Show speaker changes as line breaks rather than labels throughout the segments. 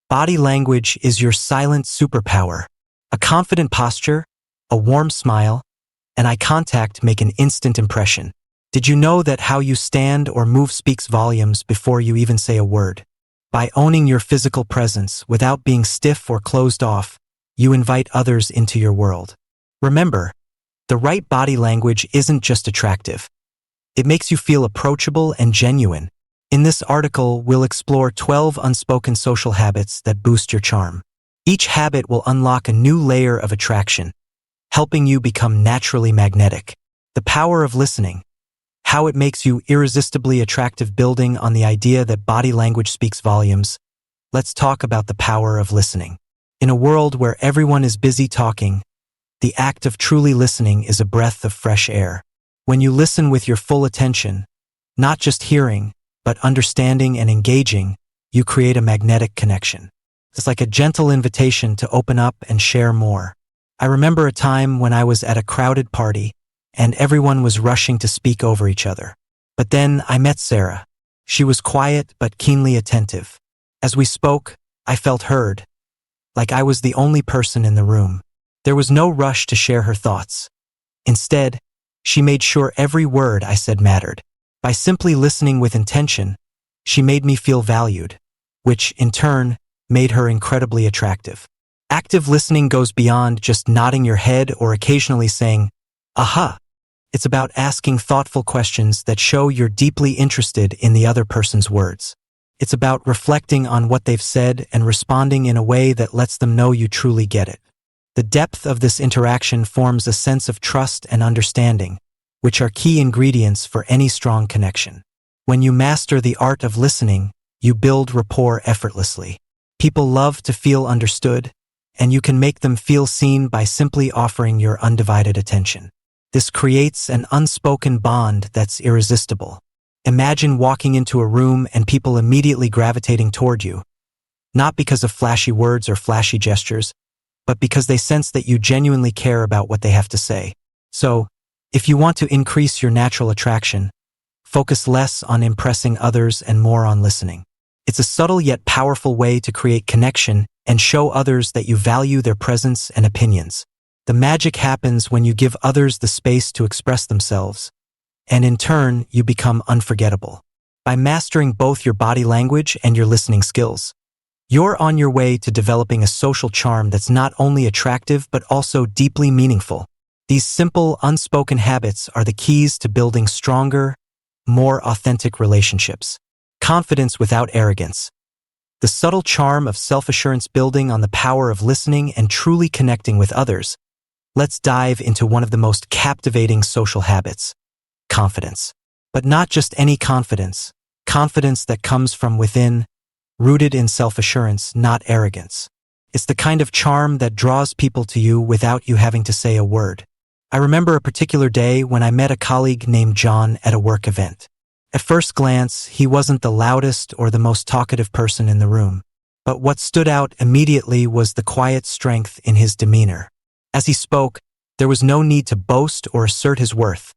Body language is your silent superpower. A confident posture, a warm smile, and eye contact make an instant impression. Did you know that how you stand or move speaks volumes before you even say a word? By owning your physical presence without being stiff or closed off, you invite others into your world. Remember, the right body language isn't just attractive. It makes you feel approachable and genuine. In this article, we'll explore 12 unspoken social habits that boost your charm. Each habit will unlock a new layer of attraction, helping you become naturally magnetic. The power of listening. How it makes you irresistibly attractive. Building on the idea that body language speaks volumes, let's talk about the power of listening. In a world where everyone is busy talking, the act of truly listening is a breath of fresh air. When you listen with your full attention, not just hearing, but understanding and engaging, you create a magnetic connection. It's like a gentle invitation to open up and share more. I remember a time when I was at a crowded party, and everyone was rushing to speak over each other. But then I met Sarah. She was quiet but keenly attentive. As we spoke, I felt heard, like I was the only person in the room. There was no rush to share her thoughts. Instead, she made sure every word I said mattered. By simply listening with intention, she made me feel valued, which, in turn, made her incredibly attractive. Active listening goes beyond just nodding your head or occasionally saying, "Aha." It's about asking thoughtful questions that show you're deeply interested in the other person's words. It's about reflecting on what they've said and responding in a way that lets them know you truly get it. The depth of this interaction forms a sense of trust and understanding, which are key ingredients for any strong connection. When you master the art of listening, you build rapport effortlessly. People love to feel understood, and you can make them feel seen by simply offering your undivided attention. This creates an unspoken bond that's irresistible. Imagine walking into a room and people immediately gravitating toward you, not because of flashy words or flashy gestures, but because they sense that you genuinely care about what they have to say. So, if you want to increase your natural attraction, focus less on impressing others and more on listening. It's a subtle yet powerful way to create connection and show others that you value their presence and opinions. The magic happens when you give others the space to express themselves, and in turn, you become unforgettable. By mastering both your body language and your listening skills, you're on your way to developing a social charm that's not only attractive but also deeply meaningful. These simple, unspoken habits are the keys to building stronger, more authentic relationships. Confidence without arrogance. The subtle charm of self-assurance. Building on the power of listening and truly connecting with others, let's dive into one of the most captivating social habits: confidence. But not just any confidence. Confidence that comes from within, rooted in self-assurance, not arrogance. It's the kind of charm that draws people to you without you having to say a word. I remember a particular day when I met a colleague named John at a work event. At first glance, he wasn't the loudest or the most talkative person in the room. But what stood out immediately was the quiet strength in his demeanor. As he spoke, there was no need to boast or assert his worth.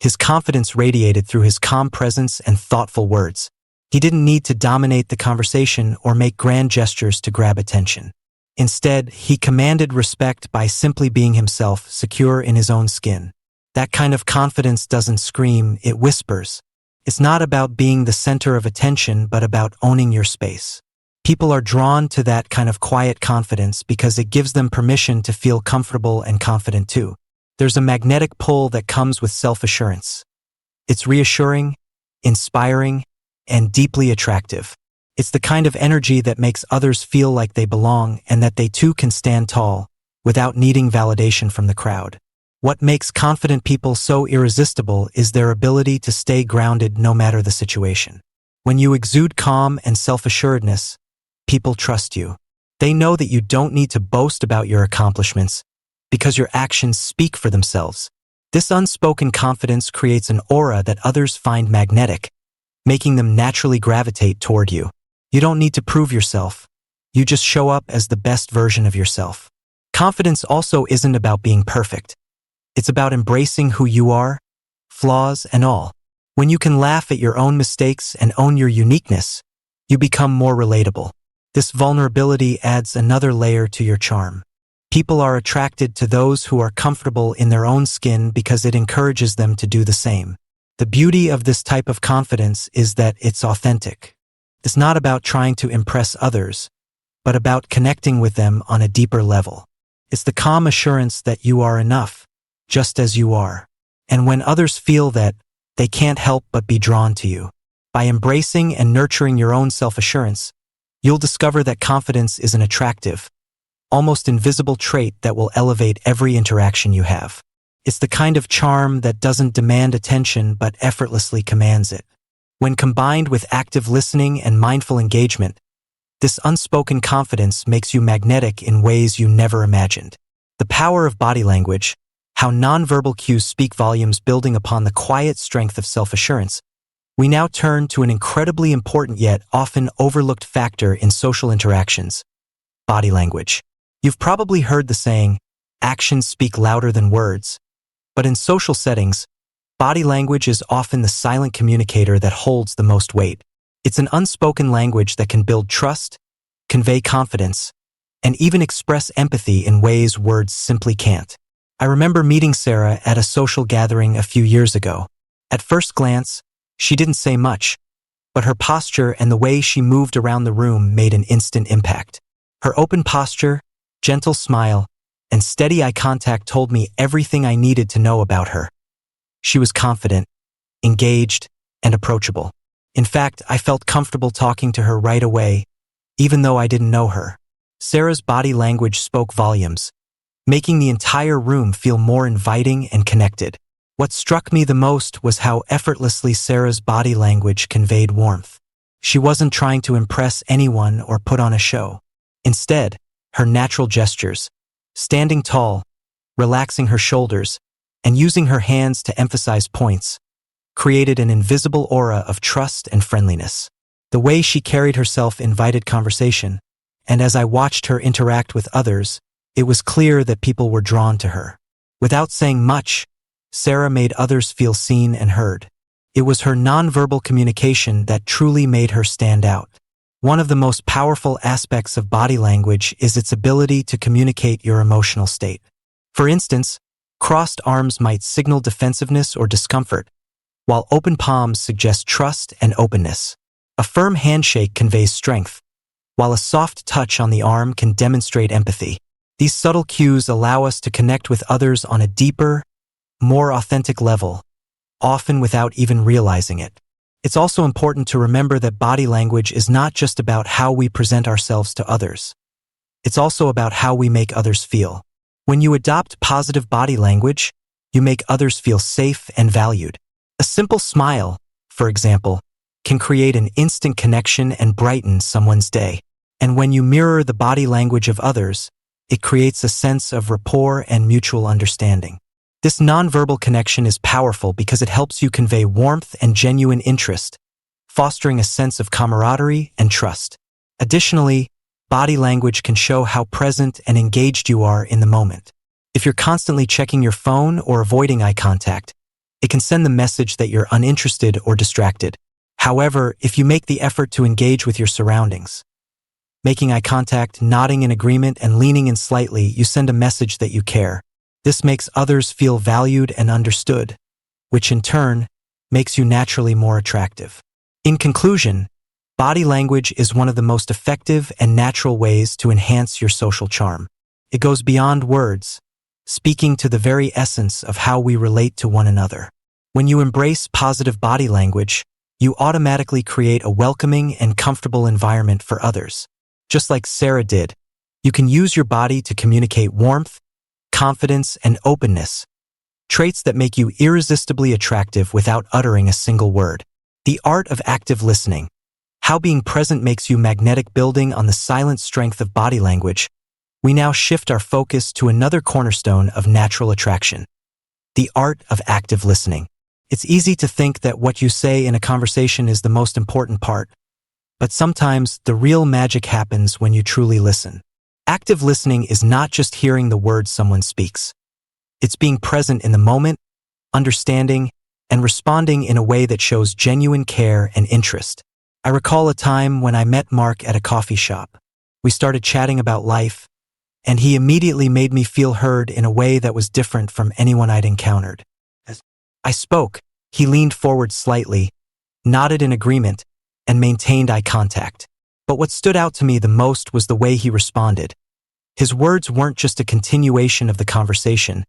His confidence radiated through his calm presence and thoughtful words. He didn't need to dominate the conversation or make grand gestures to grab attention. Instead, he commanded respect by simply being himself, secure in his own skin. That kind of confidence doesn't scream, it whispers. It's not about being the center of attention, but about owning your space. People are drawn to that kind of quiet confidence because it gives them permission to feel comfortable and confident too. There's a magnetic pull that comes with self-assurance. It's reassuring, inspiring, and deeply attractive. It's the kind of energy that makes others feel like they belong and that they too can stand tall without needing validation from the crowd. What makes confident people so irresistible is their ability to stay grounded no matter the situation. When you exude calm and self-assuredness, people trust you. They know that you don't need to boast about your accomplishments because your actions speak for themselves. This unspoken confidence creates an aura that others find magnetic, making them naturally gravitate toward you. You don't need to prove yourself. You just show up as the best version of yourself. Confidence also isn't about being perfect. It's about embracing who you are, flaws and all. When you can laugh at your own mistakes and own your uniqueness, you become more relatable. This vulnerability adds another layer to your charm. People are attracted to those who are comfortable in their own skin because it encourages them to do the same. The beauty of this type of confidence is that it's authentic. It's not about trying to impress others, but about connecting with them on a deeper level. It's the calm assurance that you are enough, just as you are. And when others feel that, they can't help but be drawn to you. By embracing and nurturing your own self-assurance, you'll discover that confidence is an attractive, almost invisible trait that will elevate every interaction you have. It's the kind of charm that doesn't demand attention but effortlessly commands it. When combined with active listening and mindful engagement, this unspoken confidence makes you magnetic in ways you never imagined. The power of body language, how nonverbal cues speak volumes building upon the quiet strength of self-assurance. We now turn to an incredibly important yet often overlooked factor in social interactions: body language. You've probably heard the saying, actions speak louder than words. But in social settings, body language is often the silent communicator that holds the most weight. It's an unspoken language that can build trust, convey confidence, and even express empathy in ways words simply can't. I remember meeting Sarah at a social gathering a few years ago. At first glance, she didn't say much, but her posture and the way she moved around the room made an instant impact. Her open posture, gentle smile, and steady eye contact told me everything I needed to know about her. She was confident, engaged, and approachable. In fact, I felt comfortable talking to her right away, even though I didn't know her. Sarah's body language spoke volumes, making the entire room feel more inviting and connected. What struck me the most was how effortlessly Sarah's body language conveyed warmth. She wasn't trying to impress anyone or put on a show. Instead, her natural gestures, standing tall, relaxing her shoulders, and using her hands to emphasize points, created an invisible aura of trust and friendliness. The way she carried herself invited conversation, and as I watched her interact with others, it was clear that people were drawn to her. Without saying much, Sarah made others feel seen and heard. It was her nonverbal communication that truly made her stand out. One of the most powerful aspects of body language is its ability to communicate your emotional state. For instance, crossed arms might signal defensiveness or discomfort, while open palms suggest trust and openness. A firm handshake conveys strength, while a soft touch on the arm can demonstrate empathy. These subtle cues allow us to connect with others on a deeper, more authentic level, often without even realizing it. It's also important to remember that body language is not just about how we present ourselves to others. It's also about how we make others feel. When you adopt positive body language, you make others feel safe and valued. A simple smile, for example, can create an instant connection and brighten someone's day. And when you mirror the body language of others, it creates a sense of rapport and mutual understanding. This nonverbal connection is powerful because it helps you convey warmth and genuine interest, fostering a sense of camaraderie and trust. Additionally, body language can show how present and engaged you are in the moment. If you're constantly checking your phone or avoiding eye contact, it can send the message that you're uninterested or distracted. However, if you make the effort to engage with your surroundings, making eye contact, nodding in agreement, and leaning in slightly, you send a message that you care. This makes others feel valued and understood, which in turn makes you naturally more attractive. In conclusion, body language is one of the most effective and natural ways to enhance your social charm. It goes beyond words, speaking to the very essence of how we relate to one another. When you embrace positive body language, you automatically create a welcoming and comfortable environment for others. Just like Sarah did, you can use your body to communicate warmth, confidence, and openness, traits that make you irresistibly attractive without uttering a single word. The art of active listening, how being present makes you magnetic. Building on the silent strength of body language, we now shift our focus to another cornerstone of natural attraction: the art of active listening. It's easy to think that what you say in a conversation is the most important part, but sometimes the real magic happens when you truly listen. Active listening is not just hearing the words someone speaks. It's being present in the moment, understanding, and responding in a way that shows genuine care and interest. I recall a time when I met Mark at a coffee shop. We started chatting about life, and he immediately made me feel heard in a way that was different from anyone I'd encountered. As I spoke, he leaned forward slightly, nodded in agreement, and maintained eye contact. But what stood out to me the most was the way he responded. His words weren't just a continuation of the conversation,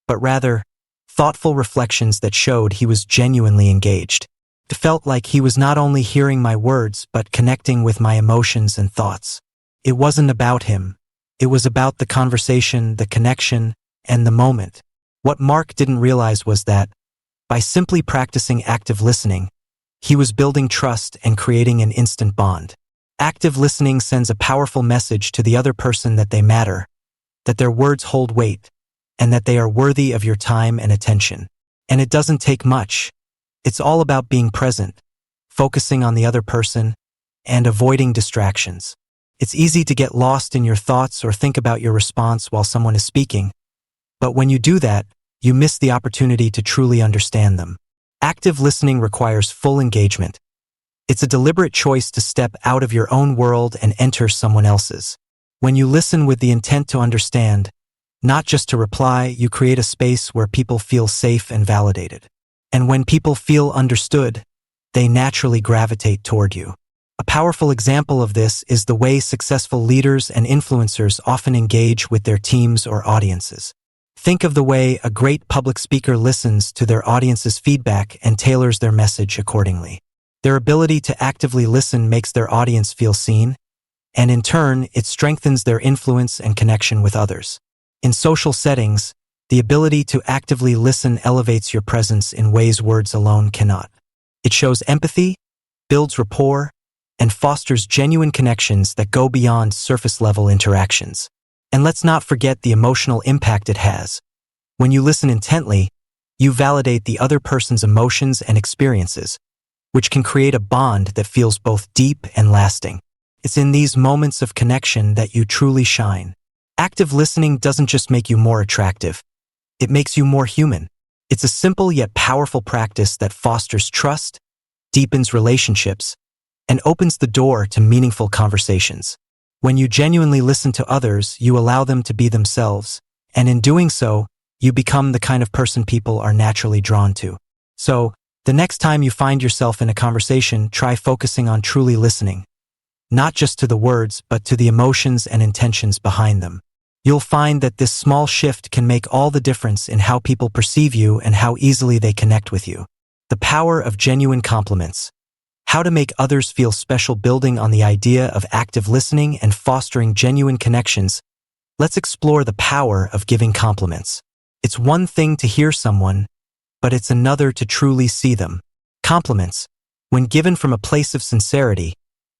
but rather thoughtful reflections that showed he was genuinely engaged. It felt like he was not only hearing my words but connecting with my emotions and thoughts. It wasn't about him. It was about the conversation, the connection, and the moment. What Mark didn't realize was that, by simply practicing active listening, he was building trust and creating an instant bond. Active listening sends a powerful message to the other person that they matter, that their words hold weight, and that they are worthy of your time and attention. And it doesn't take much. It's all about being present, focusing on the other person, and avoiding distractions. It's easy to get lost in your thoughts or think about your response while someone is speaking, but when you do that, you miss the opportunity to truly understand them. Active listening requires full engagement. It's a deliberate choice to step out of your own world and enter someone else's. When you listen with the intent to understand, not just to reply, you create a space where people feel safe and validated. And when people feel understood, they naturally gravitate toward you. A powerful example of this is the way successful leaders and influencers often engage with their teams or audiences. Think of the way a great public speaker listens to their audience's feedback and tailors their message accordingly. Their ability to actively listen makes their audience feel seen, and in turn, it strengthens their influence and connection with others. In social settings, the ability to actively listen elevates your presence in ways words alone cannot. It shows empathy, builds rapport, and fosters genuine connections that go beyond surface-level interactions. And let's not forget the emotional impact it has. When you listen intently, you validate the other person's emotions and experiences, which can create a bond that feels both deep and lasting. It's in these moments of connection that you truly shine. Active listening doesn't just make you more attractive, it makes you more human. It's a simple yet powerful practice that fosters trust, deepens relationships, and opens the door to meaningful conversations. When you genuinely listen to others, you allow them to be themselves, and in doing so, you become the kind of person people are naturally drawn to. So, the next time you find yourself in a conversation, try focusing on truly listening, not just to the words, but to the emotions and intentions behind them. You'll find that this small shift can make all the difference in how people perceive you and how easily they connect with you. The power of genuine compliments. How to make others feel special. Building on the idea of active listening and fostering genuine connections, let's explore the power of giving compliments. It's one thing to hear someone, but it's another to truly see them. Compliments, when given from a place of sincerity,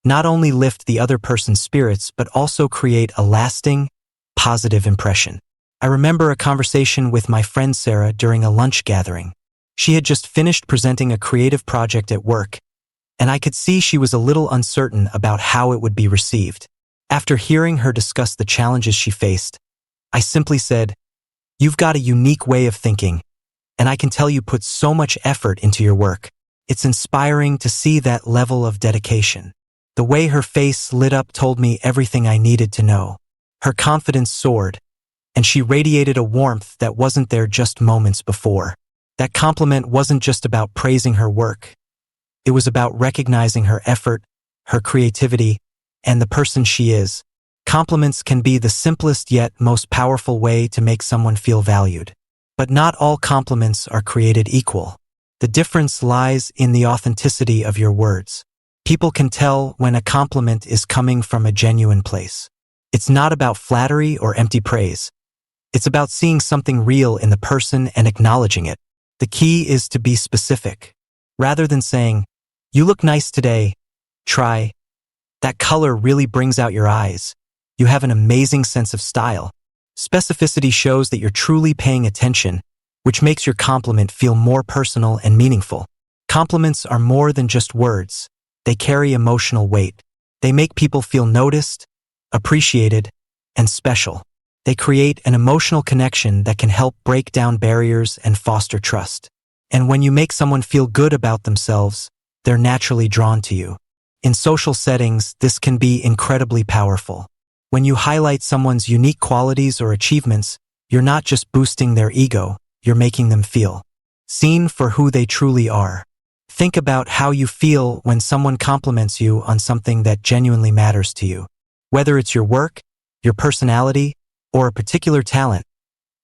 not only lift the other person's spirits but also create a lasting, positive impression. I remember a conversation with my friend Sarah during a lunch gathering. She had just finished presenting a creative project at work, and I could see she was a little uncertain about how it would be received. After hearing her discuss the challenges she faced, I simply said, "You've got a unique way of thinking, and I can tell you put so much effort into your work. It's inspiring to see that level of dedication." The way her face lit up told me everything I needed to know. Her confidence soared, and she radiated a warmth that wasn't there just moments before. That compliment wasn't just about praising her work. It was about recognizing her effort, her creativity, and the person she is. Compliments can be the simplest yet most powerful way to make someone feel valued. But not all compliments are created equal. The difference lies in the authenticity of your words. People can tell when a compliment is coming from a genuine place. It's not about flattery or empty praise. It's about seeing something real in the person and acknowledging it. The key is to be specific. Rather than saying, "You look nice today," try, "That color really brings out your eyes. You have an amazing sense of style." Specificity shows that you're truly paying attention, which makes your compliment feel more personal and meaningful. Compliments are more than just words. They carry emotional weight. They make people feel noticed, appreciated, and special. They create an emotional connection that can help break down barriers and foster trust. And when you make someone feel good about themselves, they're naturally drawn to you. In social settings, this can be incredibly powerful. When you highlight someone's unique qualities or achievements, you're not just boosting their ego, you're making them feel seen for who they truly are. Think about how you feel when someone compliments you on something that genuinely matters to you. Whether it's your work, your personality, or a particular talent,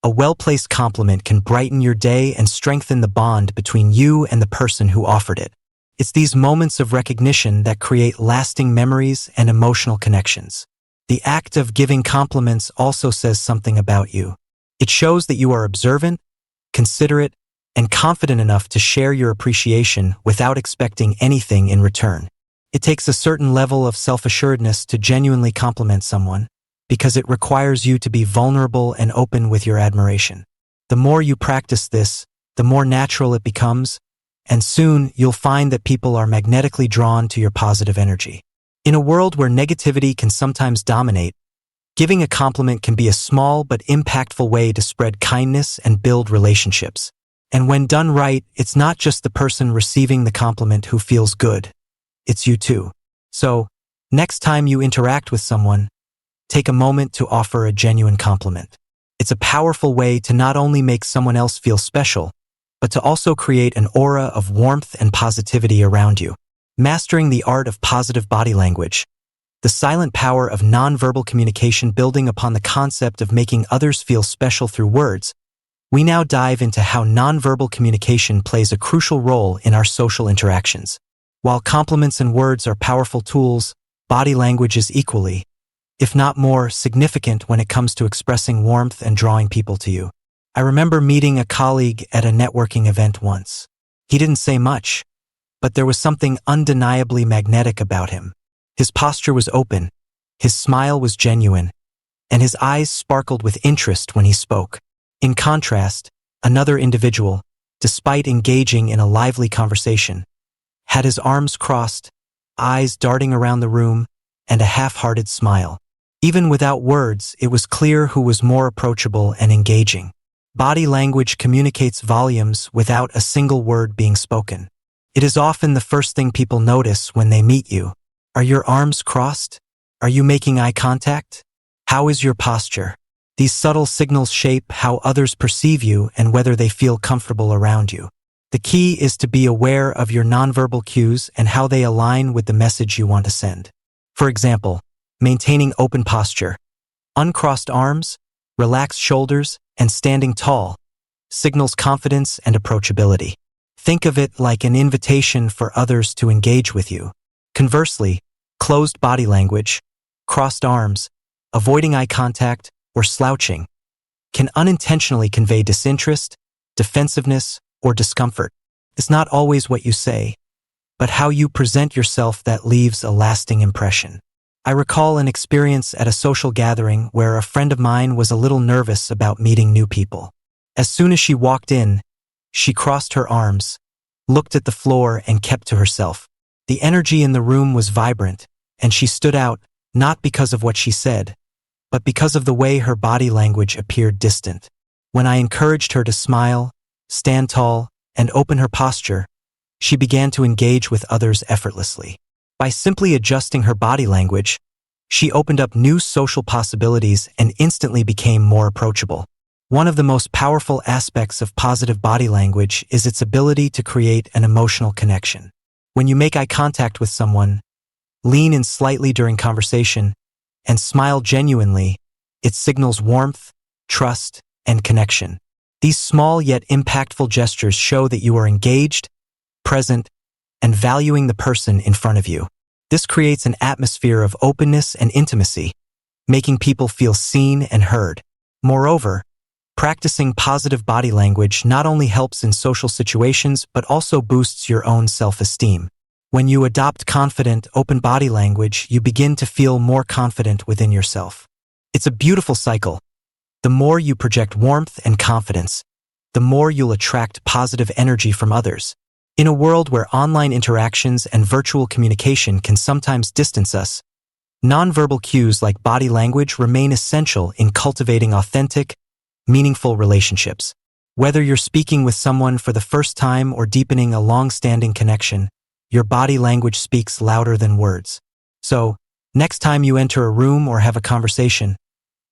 a well-placed compliment can brighten your day and strengthen the bond between you and the person who offered it. It's these moments of recognition that create lasting memories and emotional connections. The act of giving compliments also says something about you. It shows that you are observant, considerate, and confident enough to share your appreciation without expecting anything in return. It takes a certain level of self-assuredness to genuinely compliment someone, because it requires you to be vulnerable and open with your admiration. The more you practice this, the more natural it becomes, and soon you'll find that people are magnetically drawn to your positive energy. In a world where negativity can sometimes dominate, giving a compliment can be a small but impactful way to spread kindness and build relationships. And when done right, it's not just the person receiving the compliment who feels good. It's you too. So, next time you interact with someone, take a moment to offer a genuine compliment. It's a powerful way to not only make someone else feel special, but to also create an aura of warmth and positivity around you. Mastering the art of positive body language. The silent power of nonverbal communication building upon the concept of making others feel special through words. We now dive into how nonverbal communication plays a crucial role in our social interactions. While compliments and words are powerful tools, body language is equally, if not more, significant when it comes to expressing warmth and drawing people to you. I remember meeting a colleague at a networking event once. He didn't say much, but there was something undeniably magnetic about him. His posture was open, his smile was genuine, and his eyes sparkled with interest when he spoke. In contrast, another individual, despite engaging in a lively conversation, had his arms crossed, eyes darting around the room, and a half-hearted smile. Even without words, it was clear who was more approachable and engaging. Body language communicates volumes without a single word being spoken. It is often the first thing people notice when they meet you. Are your arms crossed? Are you making eye contact? How is your posture? These subtle signals shape how others perceive you and whether they feel comfortable around you. The key is to be aware of your nonverbal cues and how they align with the message you want to send. For example, maintaining open posture, uncrossed arms, relaxed shoulders, and standing tall signals confidence and approachability. Think of it like an invitation for others to engage with you. Conversely, closed body language, crossed arms, avoiding eye contact, or slouching can unintentionally convey disinterest, defensiveness, or discomfort. It's not always what you say, but how you present yourself that leaves a lasting impression. I recall an experience at a social gathering where a friend of mine was a little nervous about meeting new people. As soon as she walked in, she crossed her arms, looked at the floor, and kept to herself. The energy in the room was vibrant, and she stood out, not because of what she said, but because of the way her body language appeared distant. When I encouraged her to smile, stand tall, and open her posture, she began to engage with others effortlessly. By simply adjusting her body language, she opened up new social possibilities and instantly became more approachable. One of the most powerful aspects of positive body language is its ability to create an emotional connection. When you make eye contact with someone, lean in slightly during conversation, and smile genuinely, it signals warmth, trust, and connection. These small yet impactful gestures show that you are engaged, present, and valuing the person in front of you. This creates an atmosphere of openness and intimacy, making people feel seen and heard. Moreover, practicing positive body language not only helps in social situations but also boosts your own self-esteem. When you adopt confident, open body language, you begin to feel more confident within yourself. It's a beautiful cycle. The more you project warmth and confidence, the more you'll attract positive energy from others. In a world where online interactions and virtual communication can sometimes distance us, nonverbal cues like body language remain essential in cultivating authentic, meaningful relationships. Whether you're speaking with someone for the first time or deepening a long-standing connection, your body language speaks louder than words. So, Next time you enter a room or have a conversation,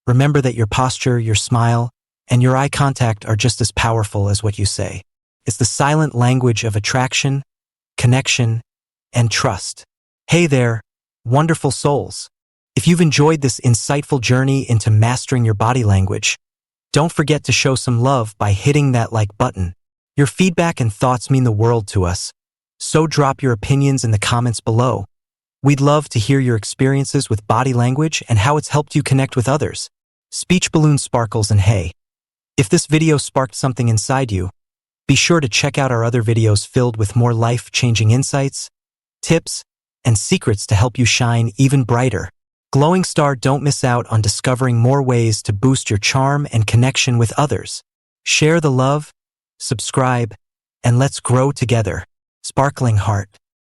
remember that your posture, your smile, and your eye contact are just as powerful as what you say. It's the silent language of attraction, connection, and trust. Hey there, wonderful souls. If you've enjoyed this insightful journey into mastering your body language, don't forget to show some love by hitting that like button. Your feedback and thoughts mean the world to us, so drop your opinions in the comments below. We'd love to hear your experiences with body language and how it's helped you connect with others. Speech balloon sparkles, and hey, if this video sparked something inside you, be sure to check out our other videos filled with more life-changing insights, tips, and secrets to help you shine even brighter. Glowing Star, don't miss out on discovering more ways to boost your charm and connection with others. Share the love, subscribe, and let's grow together. Sparkling Heart.